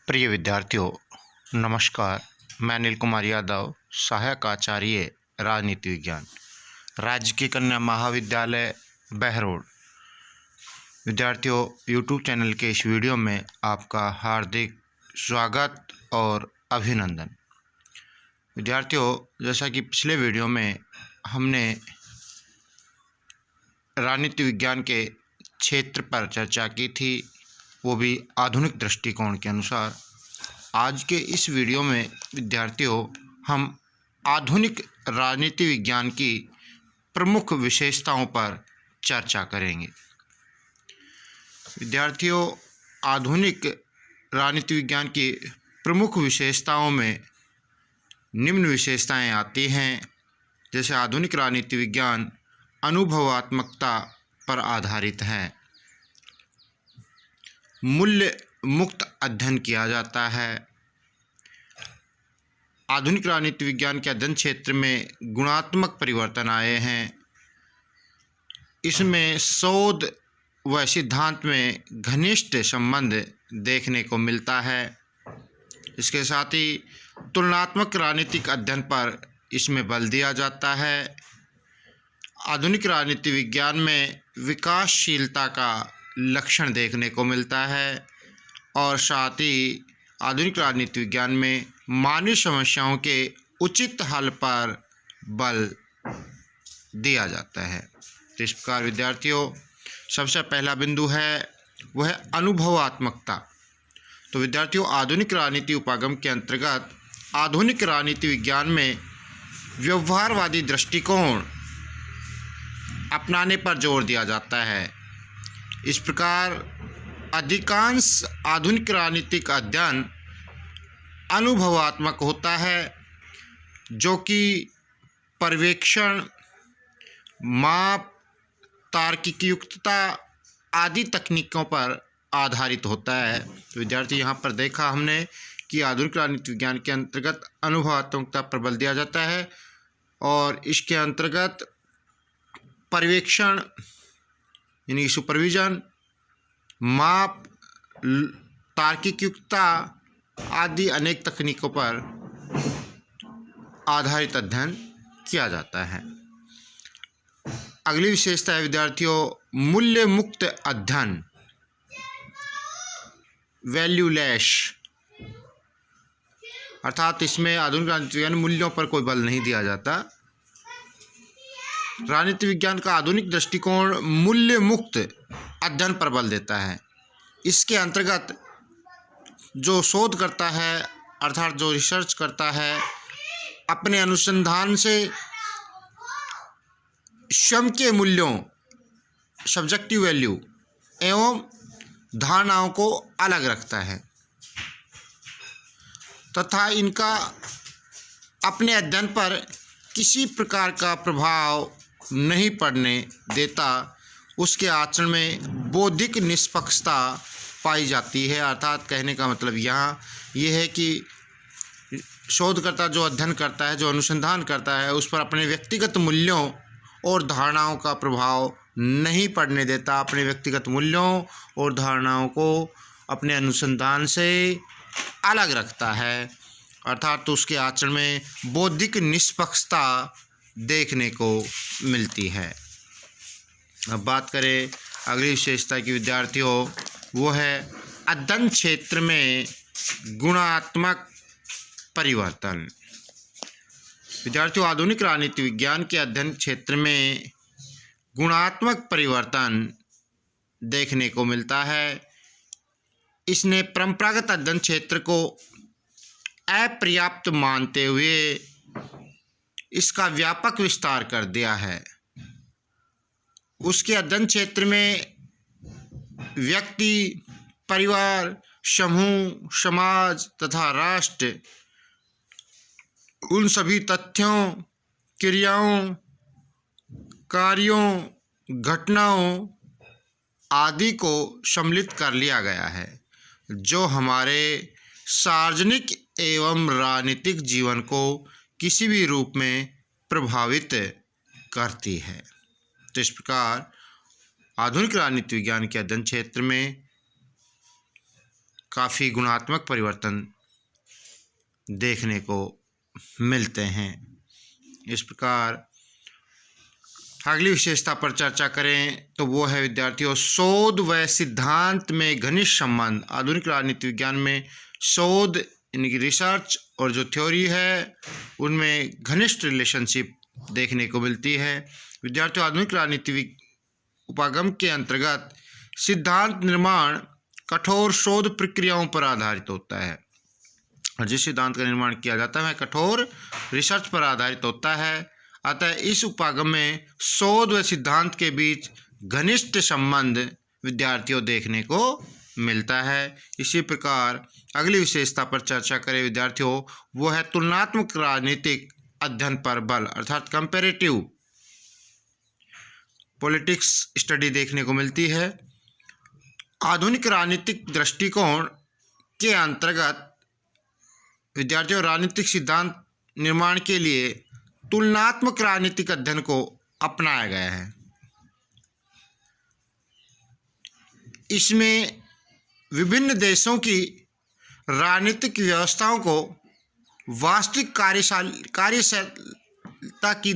प्रिय विद्यार्थियों, नमस्कार। मैं अनिल कुमार यादव, सहायक आचार्य राजनीति विज्ञान, राज्य की कन्या महाविद्यालय बहरोड। विद्यार्थियों, यूट्यूब चैनल के इस वीडियो में आपका हार्दिक स्वागत और अभिनंदन। विद्यार्थियों, जैसा कि पिछले वीडियो में हमने राजनीति विज्ञान के क्षेत्र पर चर्चा की थी, वो भी आधुनिक दृष्टिकोण के अनुसार। आज के इस वीडियो में विद्यार्थियों हम आधुनिक राजनीति विज्ञान की प्रमुख विशेषताओं पर चर्चा करेंगे। विद्यार्थियों, आधुनिक राजनीति विज्ञान की प्रमुख विशेषताओं में निम्न विशेषताएं आती हैं। जैसे आधुनिक राजनीति विज्ञान अनुभवात्मकता पर आधारित है, मूल्य मुक्त अध्ययन किया जाता है। आधुनिक राजनीति विज्ञान के अध्ययन क्षेत्र में गुणात्मक परिवर्तन आए हैं। इसमें शोध व सिद्धांत में घनिष्ठ संबंध देखने को मिलता है। इसके साथ ही तुलनात्मक राजनीतिक अध्ययन पर इसमें बल दिया जाता है। आधुनिक राजनीति विज्ञान में विकासशीलता का लक्षण देखने को मिलता है और साथ ही आधुनिक राजनीति विज्ञान में मानवीय समस्याओं के उचित हल पर बल दिया जाता है। तो इस प्रकार विद्यार्थियों, सबसे पहला बिंदु है वह है अनुभवात्मकता। तो विद्यार्थियों, आधुनिक राजनीति उपागम के अंतर्गत आधुनिक राजनीति विज्ञान में व्यवहारवादी दृष्टिकोण अपनाने पर जोर दिया जाता है। इस प्रकार अधिकांश आधुनिक राजनीतिक अध्ययन अनुभवात्मक होता है, जो कि पर्यवेक्षण, माप, तार्किक युक्तता आदि तकनीकों पर आधारित होता है। तो विद्यार्थी, यहाँ पर देखा हमने कि आधुनिक राजनीति विज्ञान के अंतर्गत अनुभवात्मकता पर बल दिया जाता है और इसके अंतर्गत पर्यवेक्षण यानी सुपरविजन, माप, तार्किक युक्तता आदि अनेक तकनीकों पर आधारित अध्ययन किया जाता है। अगली विशेषता है विद्यार्थियों मूल्य मुक्त अध्ययन, वैल्यूलेस। अर्थात इसमें आधुनिक राजनीति विज्ञान मूल्यों पर कोई बल नहीं दिया जाता। राजनीति विज्ञान का आधुनिक दृष्टिकोण मूल्य मुक्त अध्ययन पर बल देता है। इसके अंतर्गत जो शोध करता है, अर्थात जो रिसर्च करता है, अपने अनुसंधान से स्वयं के मूल्यों, सब्जेक्टिव वैल्यू एवं धारणाओं को अलग रखता है तथा इनका अपने अध्ययन पर किसी प्रकार का प्रभाव नहीं पड़ने देता। उसके आचरण में बौद्धिक निष्पक्षता पाई जाती है। अर्थात कहने का मतलब यहाँ ये है कि शोधकर्ता जो अध्ययन करता है, जो अनुसंधान करता है, उस पर अपने व्यक्तिगत मूल्यों और धारणाओं का प्रभाव नहीं पड़ने देता। अपने व्यक्तिगत मूल्यों और धारणाओं को अपने अनुसंधान से अलग रखता है, अर्थात तो उसके आचरण में बौद्धिक निष्पक्षता देखने को मिलती है। अब बात करें अगली विशेषता की विद्यार्थियों, वो है अध्ययन क्षेत्र में गुणात्मक परिवर्तन। विद्यार्थियों, आधुनिक राजनीति विज्ञान के अध्ययन क्षेत्र में गुणात्मक परिवर्तन देखने को मिलता है। इसने परंपरागत अध्ययन क्षेत्र को अपर्याप्त मानते हुए इसका व्यापक विस्तार कर दिया है। उसके अध्ययन क्षेत्र में व्यक्ति, परिवार, समूह, समाज तथा राष्ट्र, उन सभी तथ्यों, क्रियाओं, कार्यों, घटनाओं आदि को सम्मिलित कर लिया गया है, जो हमारे सार्वजनिक एवं राजनीतिक जीवन को किसी भी रूप में प्रभावित करती है। तो इस प्रकार आधुनिक राजनीति विज्ञान के अध्ययन क्षेत्र में काफ़ी गुणात्मक परिवर्तन देखने को मिलते हैं। इस प्रकार अगली विशेषता पर चर्चा करें तो वो है विद्यार्थियों शोध व सिद्धांत में घनिष्ठ संबंध। आधुनिक राजनीति विज्ञान में शोध यानी कि रिसर्च और जो थ्योरी है उनमें घनिष्ठ रिलेशनशिप देखने को मिलती है। विद्यार्थियों आधुनिक राजनीति उपागम के अंतर्गत सिद्धांत निर्माण कठोर शोध प्रक्रियाओं पर आधारित होता है और जिस सिद्धांत का निर्माण किया जाता है वह कठोर रिसर्च पर आधारित होता है। अतः इस उपागम में शोध व सिद्धांत के बीच घनिष्ठ संबंध विद्यार्थियों देखने को मिलता है। इसी प्रकार अगली विशेषता पर चर्चा करें विद्यार्थियों वो है तुलनात्मक राजनीतिक अध्ययन पर बल अर्थात कंपैरेटिव पॉलिटिक्स स्टडी देखने को मिलती है। आधुनिक राजनीतिक दृष्टिकोण के अंतर्गत विद्यार्थियों राजनीतिक सिद्धांत निर्माण के लिए तुलनात्मक राजनीतिक अध्ययन को अपनाया गया है। इसमें विभिन्न देशों की राजनीतिक व्यवस्थाओं को वास्तविक कार्यशीलता की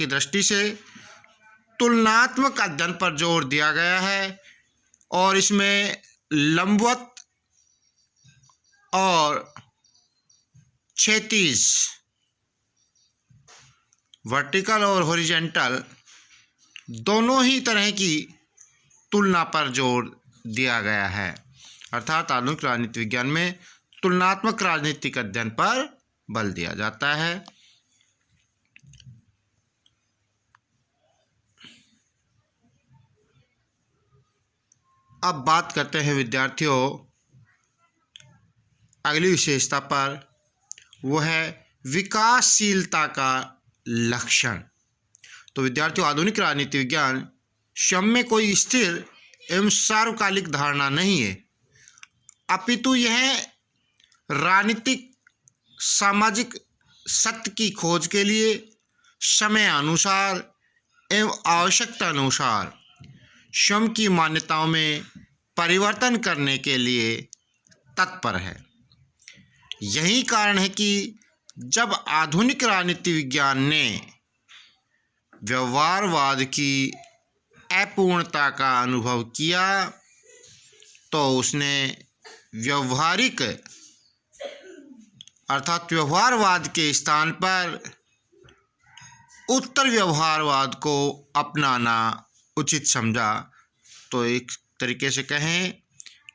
दृष्टि से तुलनात्मक अध्ययन पर जोर दिया गया है और इसमें लंबवत और क्षैतिज वर्टिकल और हॉरिजॉन्टल दोनों ही तरह की तुलना पर जोर दिया गया है। अर्थात आधुनिक राजनीति विज्ञान में तुलनात्मक राजनीतिक अध्ययन पर बल दिया जाता है। अब बात करते हैं विद्यार्थियों अगली विशेषता पर वो है विकासशीलता का लक्षण। तो विद्यार्थियों आधुनिक राजनीति विज्ञान स्वयं में कोई स्थिर एवं सार्वकालिक धारणा नहीं है, अपितु यह राजनीतिक सामाजिक सत्य की खोज के लिए समय अनुसार एवं आवश्यकता अनुसार स्वयं की मान्यताओं में परिवर्तन करने के लिए तत्पर है। यही कारण है कि जब आधुनिक राजनीति विज्ञान ने व्यवहारवाद की अपूर्णता का अनुभव किया तो उसने व्यवहारिक अर्थात व्यवहारवाद के स्थान पर उत्तर व्यवहारवाद को अपनाना उचित समझा। तो एक तरीके से कहें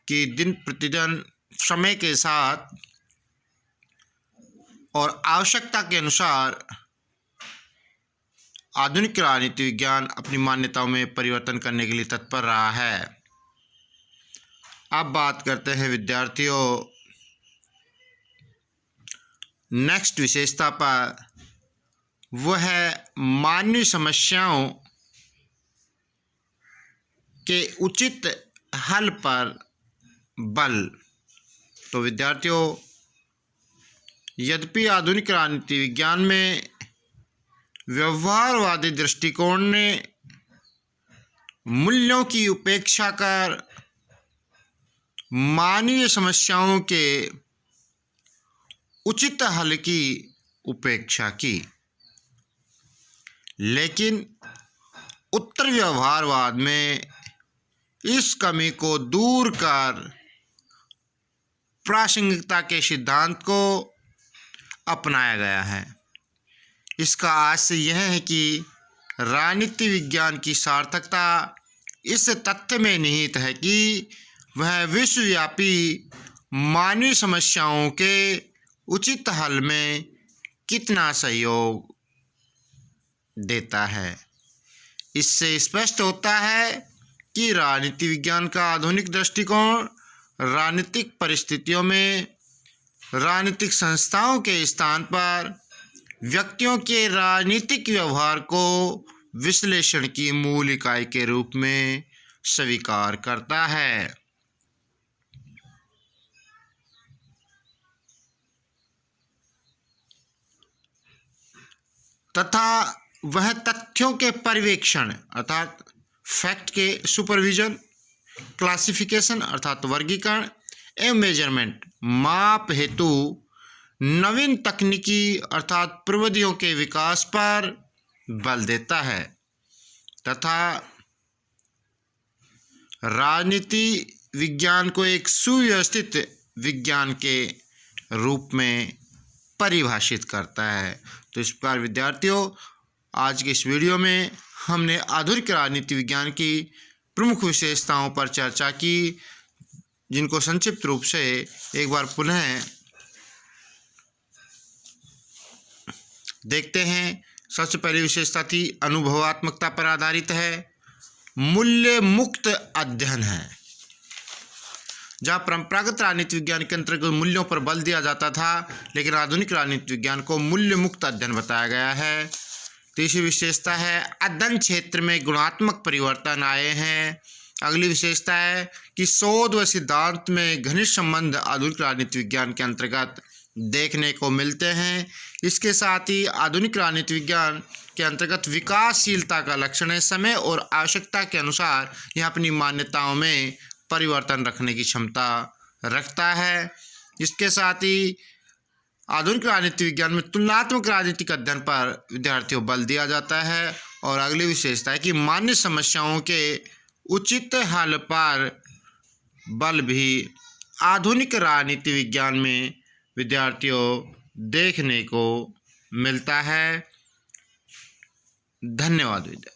कि दिन प्रतिदिन समय के साथ और आवश्यकता के अनुसार आधुनिक राजनीति विज्ञान अपनी मान्यताओं में परिवर्तन करने के लिए तत्पर रहा है। अब बात करते हैं विद्यार्थियों नेक्स्ट विशेषता पर, वह है मानवीय समस्याओं के उचित हल पर बल। तो विद्यार्थियों यद्यपि आधुनिक राजनीति विज्ञान में व्यवहारवादी दृष्टिकोण ने मूल्यों की उपेक्षा कर मानवीय समस्याओं के उचित हल की उपेक्षा की, लेकिन उत्तर व्यवहारवाद में इस कमी को दूर कर प्रासंगिकता के सिद्धांत को अपनाया गया है। इसका आशय यह है कि राजनीति विज्ञान की सार्थकता इस तथ्य में निहित है कि वह विश्वव्यापी मानवीय समस्याओं के उचित हल में कितना सहयोग देता है। इससे स्पष्ट होता है कि राजनीति विज्ञान का आधुनिक दृष्टिकोण राजनीतिक परिस्थितियों में राजनीतिक संस्थाओं के स्थान पर व्यक्तियों के राजनीतिक व्यवहार को विश्लेषण की मूल इकाई के रूप में स्वीकार करता है। तथा वह तथ्यों के पर्यवेक्षण अर्थात फैक्ट के सुपरविजन क्लासिफिकेशन अर्थात वर्गीकरण एवं मेजरमेंट माप हेतु नवीन तकनीकी अर्थात प्रविधियों के विकास पर बल देता है तथा राजनीति विज्ञान को एक सुव्यवस्थित विज्ञान के रूप में परिभाषित करता है। तो इस प्रकार विद्यार्थियों, आज के इस वीडियो में हमने आधुनिक राजनीति विज्ञान की प्रमुख विशेषताओं पर चर्चा की, जिनको संक्षिप्त रूप से एक बार पुनः देखते हैं। सबसे पहली विशेषता थी अनुभवात्मकता पर आधारित है, मूल्य मुक्त अध्ययन है। जहाँ परंपरागत राजनीति विज्ञान के अंतर्गत मूल्यों पर बल दिया जाता था, लेकिन आधुनिक राजनीति विज्ञान को मूल्य मुक्त अध्ययन बताया गया है। तीसरी विशेषता है अध्ययन क्षेत्र में गुणात्मक परिवर्तन आए हैं। अगली विशेषता है कि शोध व सिद्धांत में घनिष्ठ संबंध आधुनिक राजनीति विज्ञान के अंतर्गत देखने को मिलते हैं। इसके साथ ही आधुनिक राजनीति विज्ञान के अंतर्गत विकासशीलता का लक्षण है, समय और आवश्यकता के अनुसार यह अपनी मान्यताओं में परिवर्तन रखने की क्षमता रखता है। इसके साथ ही आधुनिक राजनीति विज्ञान में तुलनात्मक राजनीतिक अध्ययन पर विद्यार्थियों बल दिया जाता है। और अगली विशेषता है कि मान्य समस्याओं के उचित हल पर बल भी आधुनिक राजनीति विज्ञान में विद्यार्थियों देखने को मिलता है। धन्यवाद विद्यार्थी।